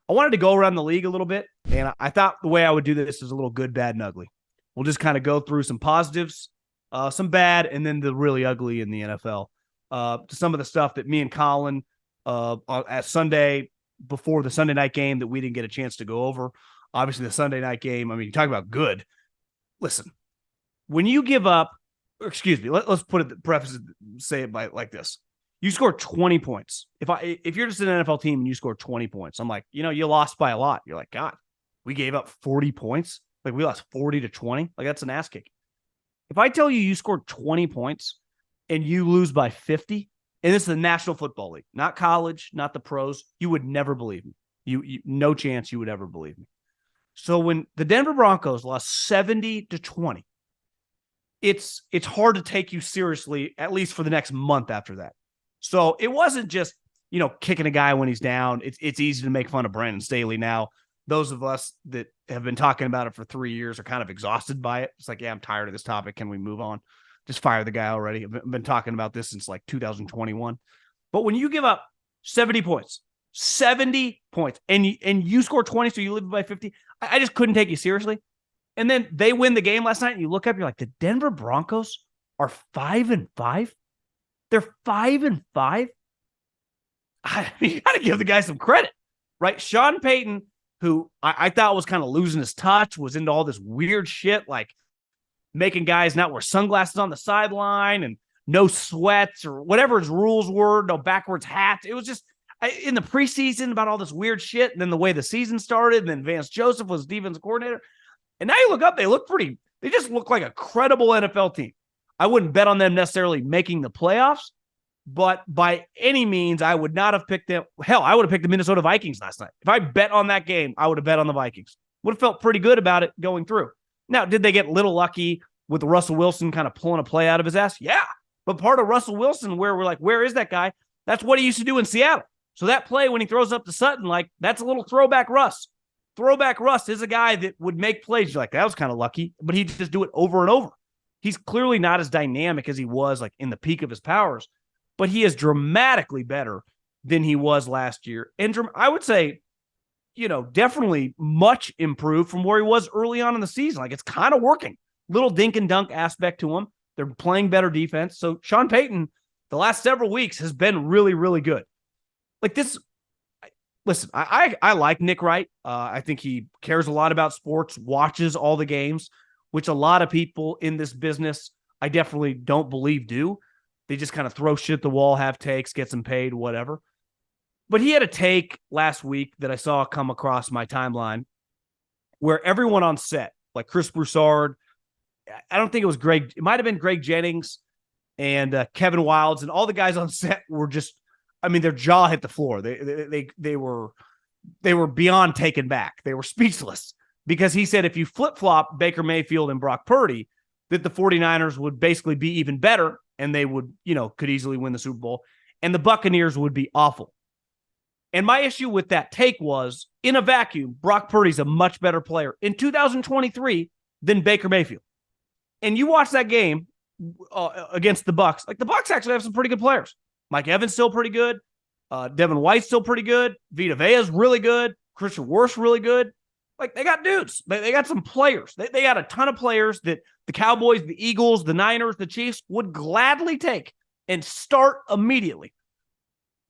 I wanted to go around the league a little bit, and I thought the way I would do this is a little good, bad, and ugly. We'll just kind of go through some positives, some bad, and then the really ugly in the NFL. To some of the stuff that me and Colin at Sunday before the Sunday night game that we didn't get a chance to go over. Obviously, the Sunday night game, I mean, you talk about good. Listen, when you give up, let's put it, say it like this. You score 20 points. If you're just an NFL team and you score 20 points, I'm like, you lost by a lot. You're like, God, we gave up 40 points. Like we lost 40-20. Like that's an ass kick. If I tell you scored 20 points and you lose by 50, and this is the National Football League, not college, not the pros, you would never believe me. You no chance you would ever believe me. So when the Denver Broncos lost 70-20, it's hard to take you seriously, at least for the next month after that. So it wasn't just, kicking a guy when he's down. It's easy to make fun of Brandon Staley now. Those of us that have been talking about it for 3 years are kind of exhausted by it. It's like, yeah, I'm tired of this topic. Can we move on? Just fire the guy already. I've been talking about this since like 2021. But when you give up 70 points, and you score 20, so you live by 50, I just couldn't take you seriously. And then they win the game last night, and you look up, you're like, the Denver Broncos are 5-5? They're 5-5. I mean, you got to give the guy some credit, right? Sean Payton, who I thought was kind of losing his touch, was into all this weird shit, like making guys not wear sunglasses on the sideline and no sweats or whatever his rules were, no backwards hats. It was just in the preseason about all this weird shit. And then the way the season started, and then Vance Joseph was defensive coordinator. And now you look up, they just look like a credible NFL team. I wouldn't bet on them necessarily making the playoffs, but by any means, I would not have picked them. Hell, I would have picked the Minnesota Vikings last night. If I bet on that game, I would have bet on the Vikings. Would have felt pretty good about it going through. Now, did they get a little lucky with Russell Wilson kind of pulling a play out of his ass? Yeah. But part of Russell Wilson, where we're like, where is that guy? That's what he used to do in Seattle. So that play when he throws up to Sutton, like, that's a little throwback Russ. Throwback Russ is a guy that would make plays. You're like, that was kind of lucky, but he'd just do it over and over. He's clearly not as dynamic as he was like in the peak of his powers, but he is dramatically better than he was last year. And I would say, definitely much improved from where he was early on in the season. Like it's kind of working. Little dink and dunk aspect to him. They're playing better defense. So Sean Payton, the last several weeks has been really, really good. Like this, listen, I like Nick Wright. I think he cares a lot about sports, watches all the games, which a lot of people in this business, I definitely don't believe do. They just kind of throw shit at the wall, have takes, get some paid, whatever. But he had a take last week that I saw come across my timeline where everyone on set, like Chris Broussard, I don't think it was Greg. It might have been Greg Jennings and Kevin Wildes, and all the guys on set were just, I mean, their jaw hit the floor. They were beyond taken back. They were speechless because he said if you flip-flop Baker Mayfield and Brock Purdy, that the 49ers would basically be even better and they would, could easily win the Super Bowl, and the Buccaneers would be awful. And my issue with that take was, in a vacuum, Brock Purdy's a much better player in 2023 than Baker Mayfield. And you watch that game against the Bucs. Like the Bucs actually have some pretty good players. Mike Evans still pretty good. Devin White's still pretty good. Vita Vea's really good. Christian Wirfs really good. Like they got dudes. They got some players. They got a ton of players that the Cowboys, the Eagles, the Niners, the Chiefs would gladly take and start immediately.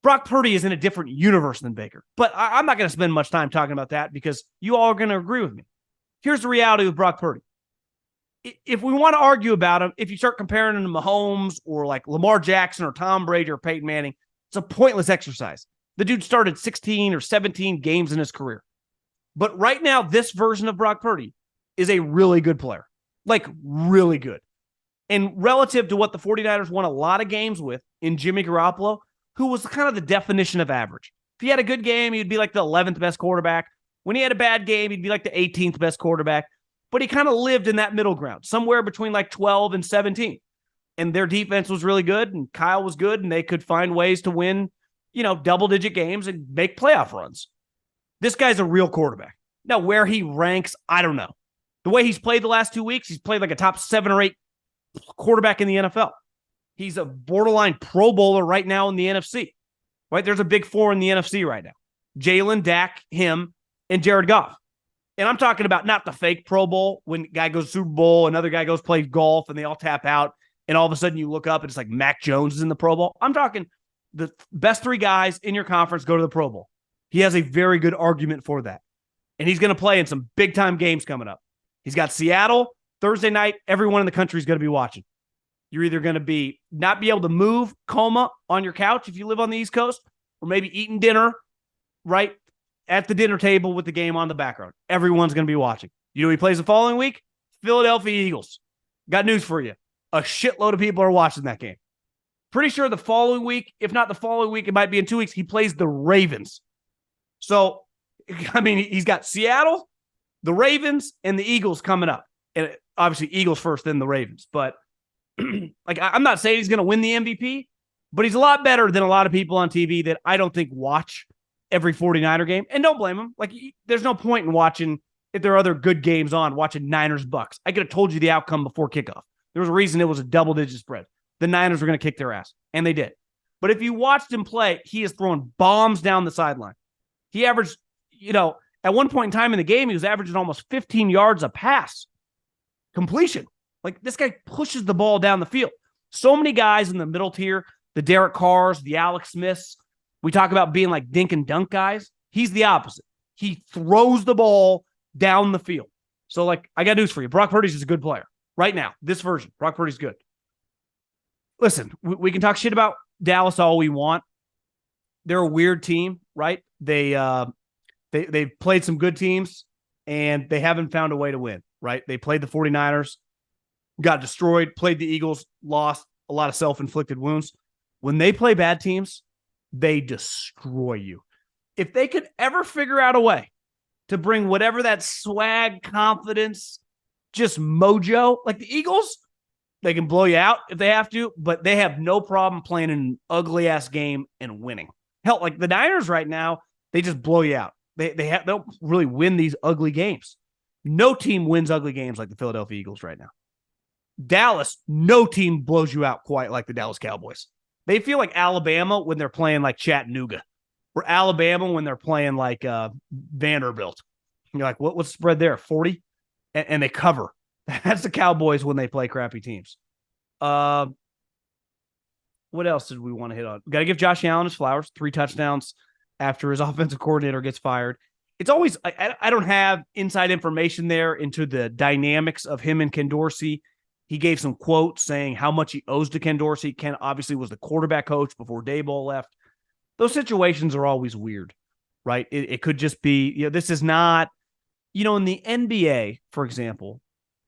Brock Purdy is in a different universe than Baker. But I'm not going to spend much time talking about that because you all are going to agree with me. Here's the reality with Brock Purdy. If we want to argue about him, if you start comparing him to Mahomes or like Lamar Jackson or Tom Brady or Peyton Manning, it's a pointless exercise. The dude started 16 or 17 games in his career. But right now, this version of Brock Purdy is a really good player. Like, really good. And relative to what the 49ers won a lot of games with in Jimmy Garoppolo, who was kind of the definition of average. If he had a good game, he'd be like the 11th best quarterback. When he had a bad game, he'd be like the 18th best quarterback. But he kind of lived in that middle ground, somewhere between like 12 and 17. And their defense was really good, and Kyle was good, and they could find ways to win, double-digit games and make playoff runs. This guy's a real quarterback. Now, where he ranks, I don't know. The way he's played the last 2 weeks, he's played like a top 7 or 8 quarterback in the NFL. He's a borderline Pro Bowler right now in the NFC. right? There's a big four in the NFC right now. Jalen, Dak, him, and Jared Goff. And I'm talking about not the fake Pro Bowl when a guy goes Super Bowl, another guy goes play golf, and they all tap out, and all of a sudden you look up and it's like Mac Jones is in the Pro Bowl. I'm talking the best three guys in your conference go to the Pro Bowl. He has a very good argument for that. And he's going to play in some big-time games coming up. He's got Seattle, Thursday night. Everyone in the country is going to be watching. You're either going to not be able to move, coma on your couch if you live on the East Coast, or maybe eating dinner right at the dinner table with the game on the background. Everyone's going to be watching. You know who he plays the following week? Philadelphia Eagles. Got news for you. A shitload of people are watching that game. Pretty sure the following week, if not the following week, it might be in 2 weeks, he plays the Ravens. So, I mean, he's got Seattle, the Ravens, and the Eagles coming up. And obviously, Eagles first, then the Ravens. But, like, I'm not saying he's going to win the MVP, but he's a lot better than a lot of people on TV that I don't think watch every 49er game. And don't blame him. Like, there's no point in watching, if there are other good games on, watching Niners-Bucks. I could have told you the outcome before kickoff. There was a reason it was a double-digit spread. The Niners were going to kick their ass, and they did. But if you watched him play, he is throwing bombs down the sideline. He averaged, at one point in time in the game, he was averaging almost 15 yards a pass completion. Like, this guy pushes the ball down the field. So many guys in the middle tier, the Derek Carrs, the Alex Smiths, we talk about being like dink and dunk guys. He's the opposite. He throws the ball down the field. So, like, I got news for you. Brock Purdy's is a good player. Right now, this version, Brock Purdy's good. Listen, we can talk shit about Dallas all we want. They're a weird team, right? They've played some good teams, and they haven't found a way to win, right? They played the 49ers, got destroyed, played the Eagles, lost a lot of self-inflicted wounds. When they play bad teams, they destroy you. If they could ever figure out a way to bring whatever that swag, confidence, just mojo, like the Eagles, they can blow you out if they have to, but they have no problem playing an ugly-ass game and winning. Hell, like the Niners right now, they just blow you out. They don't really win these ugly games. No team wins ugly games like the Philadelphia Eagles right now. Dallas, no team blows you out quite like the Dallas Cowboys. They feel like Alabama when they're playing like Chattanooga, or Alabama when they're playing like Vanderbilt. You're like, what's the spread there? 40? And they cover. That's the Cowboys when they play crappy teams. What else did we want to hit on? Got to give Josh Allen his flowers. 3 touchdowns after his offensive coordinator gets fired. It's always, I don't have inside information there into the dynamics of him and Ken Dorsey. He gave some quotes saying how much he owes to Ken Dorsey. Ken obviously was the quarterback coach before Daboll left. Those situations are always weird, right? It could just be, this is not, in the NBA, for example,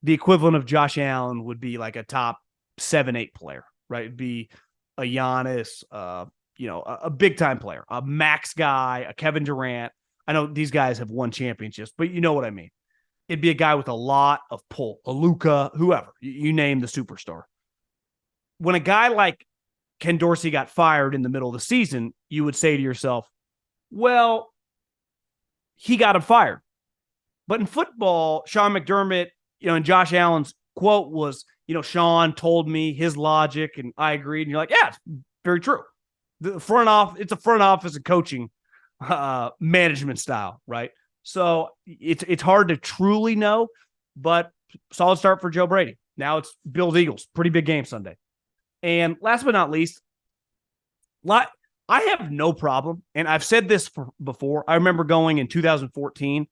the equivalent of Josh Allen would be like a top 7-8 player, right? It'd be a Giannis, a big-time player, a Max guy, a Kevin Durant. I know these guys have won championships, but you know what I mean. It'd be a guy with a lot of pull, a Luka, whoever. You name the superstar. When a guy like Ken Dorsey got fired in the middle of the season, you would say to yourself, well, he got him fired. But in football, Sean McDermott, and Josh Allen's quote was, Sean told me his logic, and I agreed. And you're like, yeah, it's very true. It's a front office and coaching management style, right? So it's hard to truly know, but solid start for Joe Brady. Now it's Bills-Eagles. Pretty big game Sunday. And last but not least, I have no problem, and I've said this before. I remember going in 2014,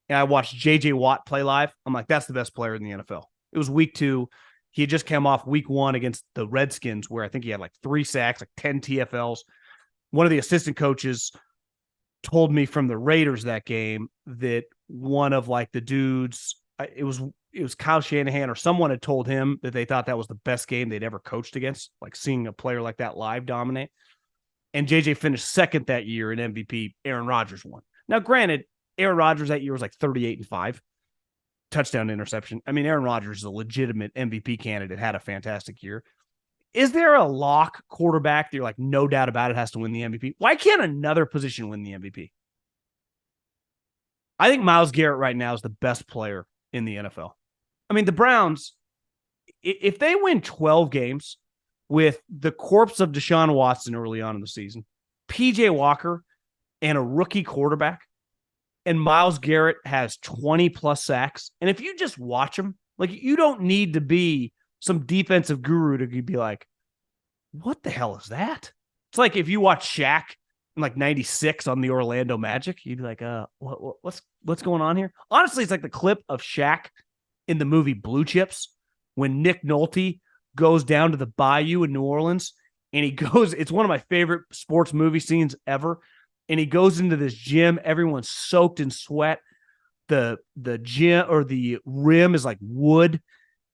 and I watched J.J. Watt play live. I'm like, that's the best player in the NFL. It was week 2. He had just come off week 1 against the Redskins, where I think he had like 3 sacks, like 10 TFLs. One of the assistant coaches told me from the Raiders that game that one of like the dudes, it was Kyle Shanahan or someone had told him that they thought that was the best game they'd ever coached against, like seeing a player like that live dominate. And JJ finished second that year in MVP. Aaron Rodgers won. Now, granted, Aaron Rodgers that year was like 38-5, touchdown interception. I mean, Aaron Rodgers is a legitimate MVP candidate, had a fantastic year. Is there a lock quarterback that you're like, no doubt about it, has to win the MVP? Why can't another position win the MVP? I think Myles Garrett right now is the best player in the NFL. I mean, the Browns, if they win 12 games with the corpse of Deshaun Watson early on in the season, PJ Walker and a rookie quarterback, and Myles Garrett has 20 plus sacks. And if you just watch him, like, you don't need to be some defensive guru to be like, what the hell is that? It's like if you watch Shaq in like 96 on the Orlando Magic, you'd be like, what's going on here? Honestly, it's like the clip of Shaq in the movie Blue Chips when Nick Nolte goes down to the bayou in New Orleans, and he goes, it's one of my favorite sports movie scenes ever. And he goes into this gym, everyone's soaked in sweat. The gym or the rim is like wood,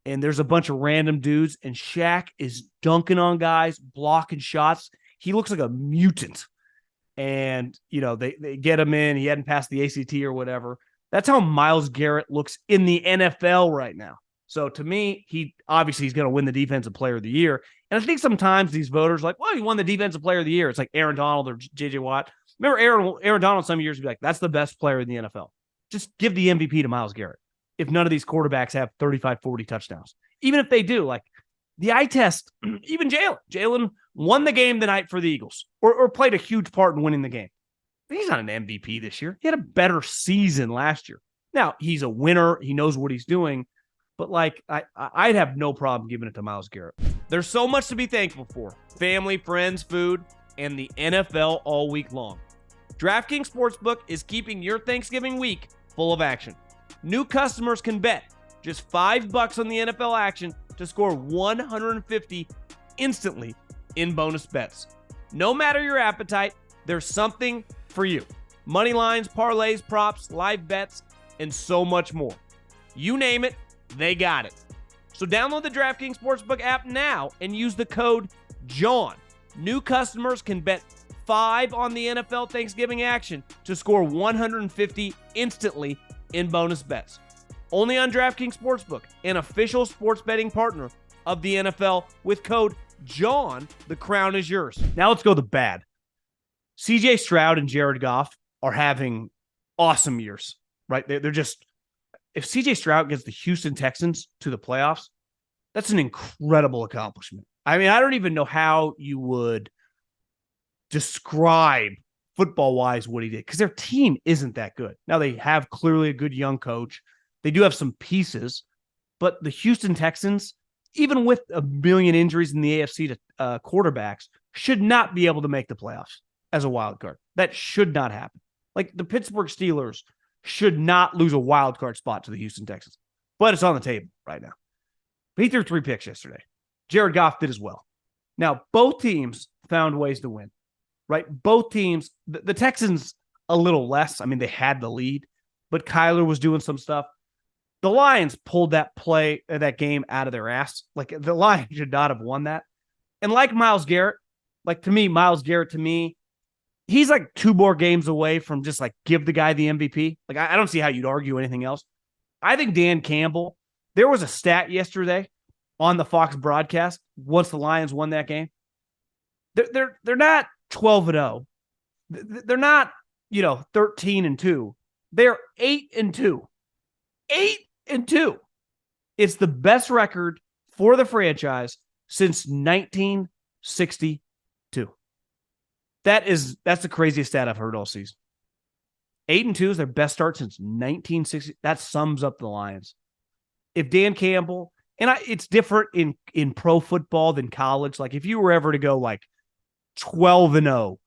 and there's a bunch of random dudes, and Shaq is dunking on guys, blocking shots. He looks like a mutant. And, you know, they get him in. He hadn't passed the ACT or whatever. That's how Myles Garrett looks in the NFL right now. So to me, he's going to win the Defensive Player of the Year. And I think sometimes these voters are like, well, he won the Defensive Player of the Year. It's like Aaron Donald or J.J. Watt. Remember Aaron Donald some years would be like, that's the best player in the NFL. Just give the MVP to Myles Garrett if none of these quarterbacks have 35, 40 touchdowns. Even if they do, like the eye test, even Jalen won the game tonight for the Eagles or played a huge part in winning the game. But he's not an MVP this year. He had a better season last year. Now, he's a winner. He knows what he's doing. But, like, I'd have no problem giving it to Myles Garrett. There's so much to be thankful for. Family, friends, food, and the NFL all week long. DraftKings Sportsbook is keeping your Thanksgiving week full of action. New customers can bet just $5 on the NFL action to score $150 instantly in bonus bets. No matter your appetite, there's something for you. Money lines, parlays, props, live bets, and so much more. You name it, they got it. So download the DraftKings Sportsbook app now and use the code JOHN. New customers can bet $5 on the NFL Thanksgiving action to score $150 instantly in bonus bets. Only on DraftKings Sportsbook, an official sports betting partner of the NFL, with code JOHN. The crown is yours. Now let's go the bad. CJ Stroud and Jared Goff are having awesome years, right? They're just, if CJ Stroud gets the Houston Texans to the playoffs, that's an incredible accomplishment. I mean, I don't even know how you would describe football-wise what he did, because their team isn't that good. Now, they have clearly a good young coach. They do have some pieces, but the Houston Texans, even with a million injuries in the AFC to quarterbacks, should not be able to make the playoffs as a wild card. That should not happen. Like the Pittsburgh Steelers should not lose a wild card spot to the Houston Texans, but it's on the table right now. But he threw 3 picks yesterday. Jared Goff did as well. Now, both teams found ways to win, right? Both teams, the Texans a little less. I mean, they had the lead, but Kyler was doing some stuff. The Lions pulled that game out of their ass. Like, the Lions should not have won that. And like Myles Garrett, Myles Garrett, he's like 2 more games away from just like give the guy the MVP. Like, I don't see how you'd argue anything else. I think Dan Campbell, there was a stat yesterday on the Fox broadcast once the Lions won that game. They're not 12-0. They're not, 13-2. They're 8-2. 8-2. It's the best record for the franchise since 1962. That's the craziest stat I've heard all season. 8-2 is their best start since 1960. That sums up the Lions. If Dan Campbell, and it's different in pro football than college. Like if you were ever to go like 12-0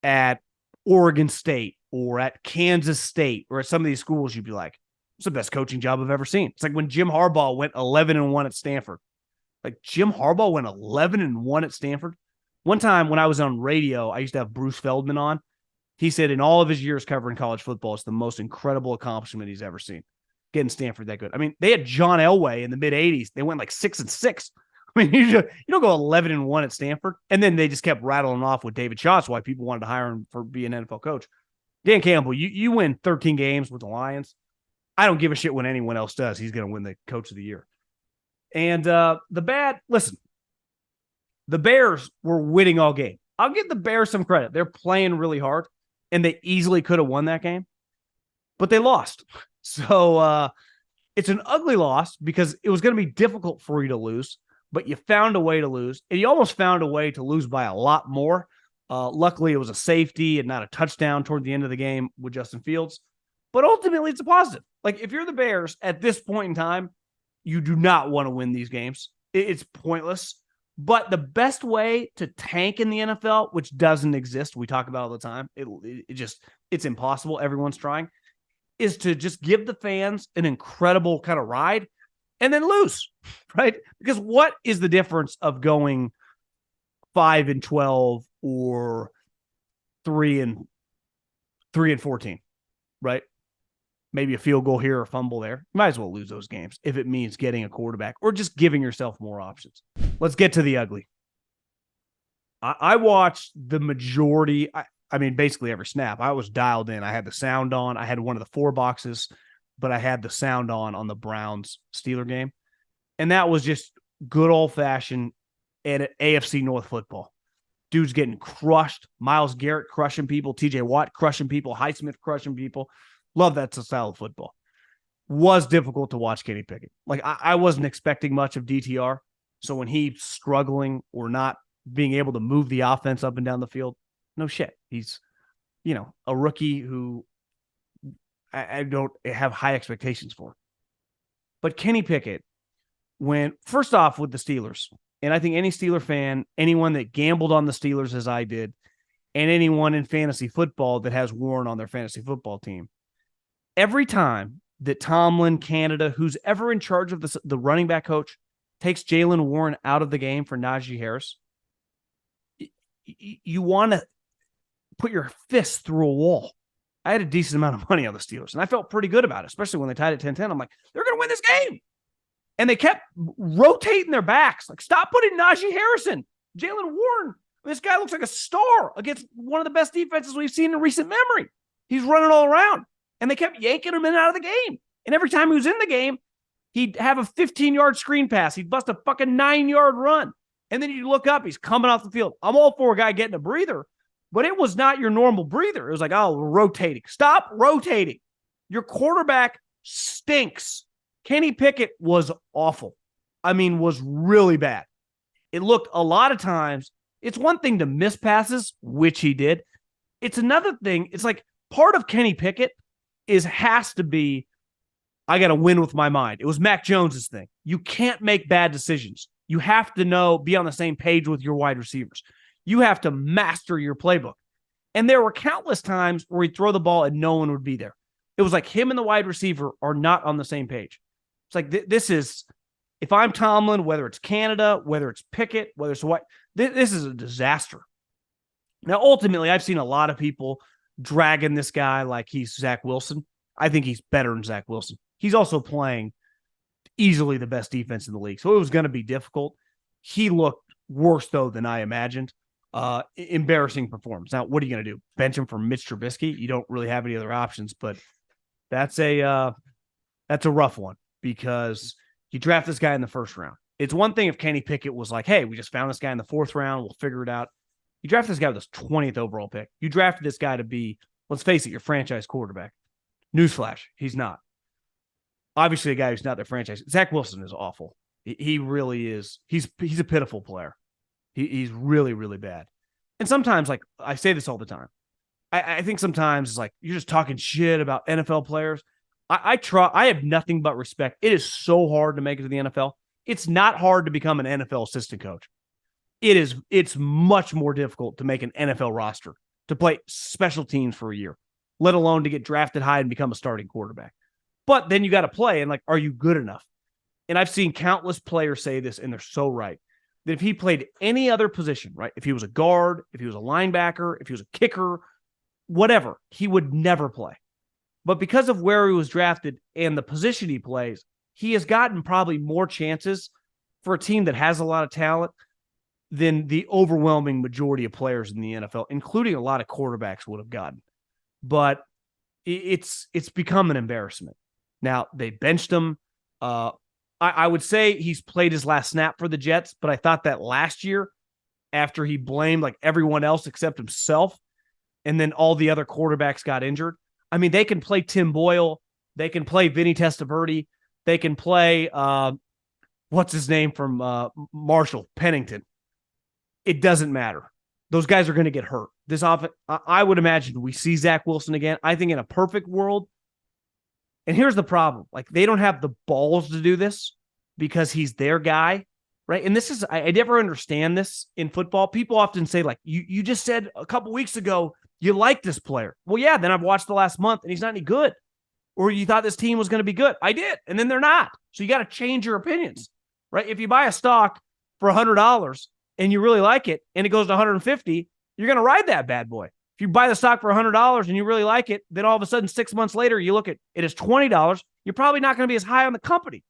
at Oregon State or at Kansas State or at some of these schools, you'd be like, it's the best coaching job I've ever seen. It's like when Jim Harbaugh went 11-1 at Stanford. Like Jim Harbaugh went 11-1 at Stanford. One time when I was on radio, I used to have Bruce Feldman on. He said in all of his years covering college football, it's the most incredible accomplishment he's ever seen. Getting Stanford that good. I mean, they had John Elway in the mid-'80s. They went like 6-6. I mean, you don't go 11-1 at Stanford. And then they just kept rattling off with David Shaw. That's why people wanted to hire him for being an NFL coach. Dan Campbell, you win 13 games with the Lions. I don't give a shit when anyone else does. He's going to win the coach of the year. And the Bears were winning all game. I'll give the Bears some credit. They're playing really hard, and they easily could have won that game, but they lost. So it's an ugly loss because it was going to be difficult for you to lose, but you found a way to lose, and you almost found a way to lose by a lot more. Luckily, it was a safety and not a touchdown toward the end of the game with Justin Fields. But ultimately, it's a positive. Like, if you're the Bears at this point in time, you do not want to win these games. It's pointless. But the best way to tank in the NFL, which doesn't exist, we talk about all the time, it's impossible. Everyone's trying, is to just give the fans an incredible kind of ride and then lose, right? Because what is the difference of going 5-12 or 3-14, right? Maybe a field goal here or a fumble there. You might as well lose those games if it means getting a quarterback or just giving yourself more options. Let's get to the ugly. I watched the majority. I mean, basically every snap. I was dialed in. I had the sound on. I had one of the 4 boxes, but I had the sound on the Browns-Steeler game. And that was just good old-fashioned AFC North football. Dude's getting crushed. Myles Garrett crushing people. TJ Watt crushing people. Highsmith crushing people. Love that style of football. Was difficult to watch Kenny Pickett. Like, I wasn't expecting much of DTR. So when he's struggling or not being able to move the offense up and down the field, no shit. He's, a rookie who I don't have high expectations for. But Kenny Pickett, first off with the Steelers, and I think any Steeler fan, anyone that gambled on the Steelers as I did, and anyone in fantasy football that has Warren on their fantasy football team, every time that Tomlin, Canada, who's ever in charge of the running back coach, takes Jalen Warren out of the game for Najee Harris, you want to put your fist through a wall. I had a decent amount of money on the Steelers, and I felt pretty good about it, especially when they tied at 10-10. I'm like, they're going to win this game. And they kept rotating their backs. Like, stop putting Najee Harrison. Jalen Warren, this guy looks like a star against one of the best defenses we've seen in recent memory. He's running all around. And they kept yanking him in and out of the game. And every time he was in the game, he'd have a 15-yard screen pass. He'd bust a fucking 9-yard run. And then you look up, he's coming off the field. I'm all for a guy getting a breather, but it was not your normal breather. It was like, oh, we're rotating. Stop rotating. Your quarterback stinks. Kenny Pickett was awful. I mean, was really bad. It looked a lot of times, it's one thing to miss passes, which he did. It's another thing. It's like part of Kenny Pickett has to be, I got to win with my mind. It was Mac Jones's thing. You can't make bad decisions. You have to be on the same page with your wide receivers. You have to master your playbook. And there were countless times where he'd throw the ball and no one would be there. It was like him and the wide receiver are not on the same page. It's like, this is, if I'm Tomlin, whether it's Canada, whether it's Pickett, whether it's what, this is a disaster. Now, ultimately, I've seen a lot of people dragging this guy like he's Zach Wilson. I think he's better than Zach Wilson. He's also playing easily the best defense in the league. So it was going to be difficult. He looked worse, though, than I imagined. Embarrassing performance. Now, what are you going to do? Bench him for Mitch Trubisky? You don't really have any other options, but that's a rough one because you draft this guy in the first round. It's one thing if Kenny Pickett was like, hey, we just found this guy in the 4th round. We'll figure it out. You draft this guy with his 20th overall pick. You drafted this guy to be, let's face it, your franchise quarterback. Newsflash, he's not. Obviously, a guy who's not their franchise. Zach Wilson is awful. He really is. He's a pitiful player. He's really, really bad. And sometimes, like, I say this all the time. I think sometimes it's like you're just talking shit about NFL players. I have nothing but respect. It is so hard to make it to the NFL. It's not hard to become an NFL assistant coach. It's much more difficult to make an NFL roster, to play special teams for a year, let alone to get drafted high and become a starting quarterback. But then you got to play, and like, are you good enough? And I've seen countless players say this, and they're so right, that if he played any other position, right, if he was a guard, if he was a linebacker, if he was a kicker, whatever, he would never play. But because of where he was drafted and the position he plays, he has gotten probably more chances for a team that has a lot of talent than the overwhelming majority of players in the NFL, including a lot of quarterbacks, would have gotten. But it's become an embarrassment. Now, they benched him. I would say he's played his last snap for the Jets, but I thought that last year, after he blamed like everyone else except himself, and then all the other quarterbacks got injured. I mean, they can play Tim Boyle. They can play Vinny Testaverde. They can play, what's his name from Marshall, Pennington. It doesn't matter. those guys are going to get hurt. This offense, I would imagine we see Zach Wilson again. I think in a perfect world, and here's the problem. Like, they don't have the balls to do this because he's their guy, right? And this is, I never understand this in football. People often say, like, you just said a couple weeks ago you like this player. Well, yeah, then I've watched the last month and he's not any good. Or you thought this team was going to be good. I did, and then they're not. So you got to change your opinions, right? If you buy a stock for $100 and you really like it and it goes to 150, you're going to ride that bad boy. If you buy the stock for $100 and you really like it, then all of a sudden 6 months later, you look at it as $20, you're probably not going to be as high on the company.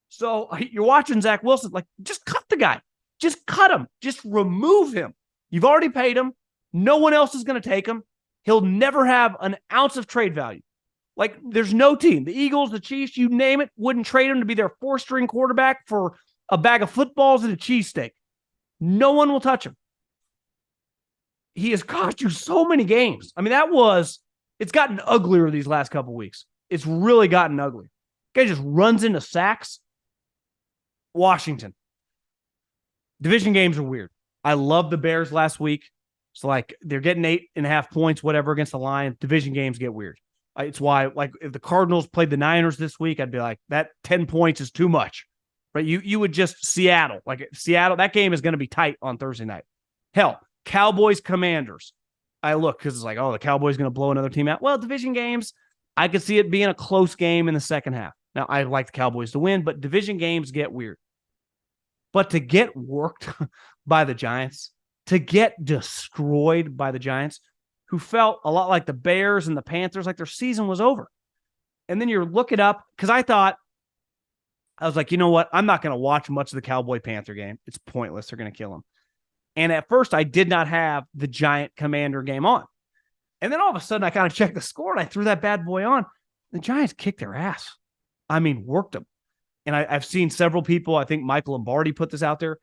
So you're watching Zach Wilson, like, just cut the guy. Just cut him. Just remove him. You've already paid him. No one else is going to take him. He'll never have an ounce of trade value. Like, there's no team. The Eagles, the Chiefs, you name it, wouldn't trade him to be their 4-string quarterback for a bag of footballs and a cheesesteak. No one will touch him. He has cost you so many games. I mean, it's gotten uglier these last couple weeks. It's really gotten ugly. Guy just runs into sacks. Washington. Division games are weird. I love the Bears last week. It's like they're getting 8.5 points, whatever, against the Lions. Division games get weird. It's why, like, if the Cardinals played the Niners this week, I'd be like, that 10 points is too much, right? You would just Seattle, that game is going to be tight on Thursday night. Hell, Cowboys, Commanders. I look because it's like, oh, the Cowboys going to blow another team out. Well, division games, I could see it being a close game in the second half. Now, I like the Cowboys to win, but division games get weird. But to get worked by the Giants, to get destroyed by the Giants, who felt a lot like the Bears and the Panthers, like their season was over. And then you're looking up, because I was like, you know what? I'm not going to watch much of the Cowboy-Panther game. It's pointless. They're going to kill them. And at first, I did not have the Giant Commander game on. And then all of a sudden, I kind of checked the score, and I threw that bad boy on. The Giants kicked their ass. I mean, worked them. And I've seen several people, I think Michael Lombardi put this out there.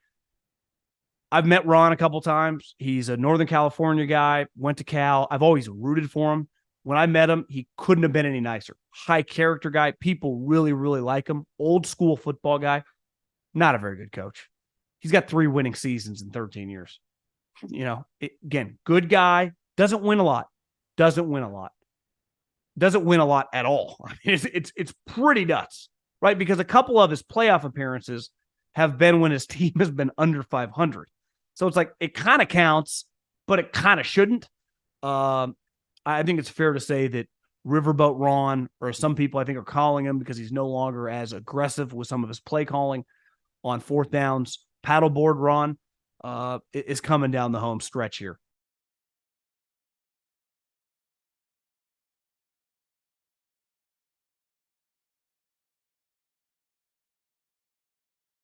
I've met Ron a couple times. He's a Northern California guy, went to Cal. I've always rooted for him. When I met him, he couldn't have been any nicer. High character guy. People really, really like him. Old school football guy. Not a very good coach. He's got 3 winning seasons in 13 years. Again, good guy. Doesn't win a lot. Doesn't win a lot at all. I mean, it's pretty nuts, right? Because a couple of his playoff appearances have been when his team has been under 500. So it's like, it kind of counts, but it kind of shouldn't. I think it's fair to say that Riverboat Ron, or some people I think are calling him because he's no longer as aggressive with some of his play calling on fourth downs. Paddleboard Ron is coming down the home stretch here.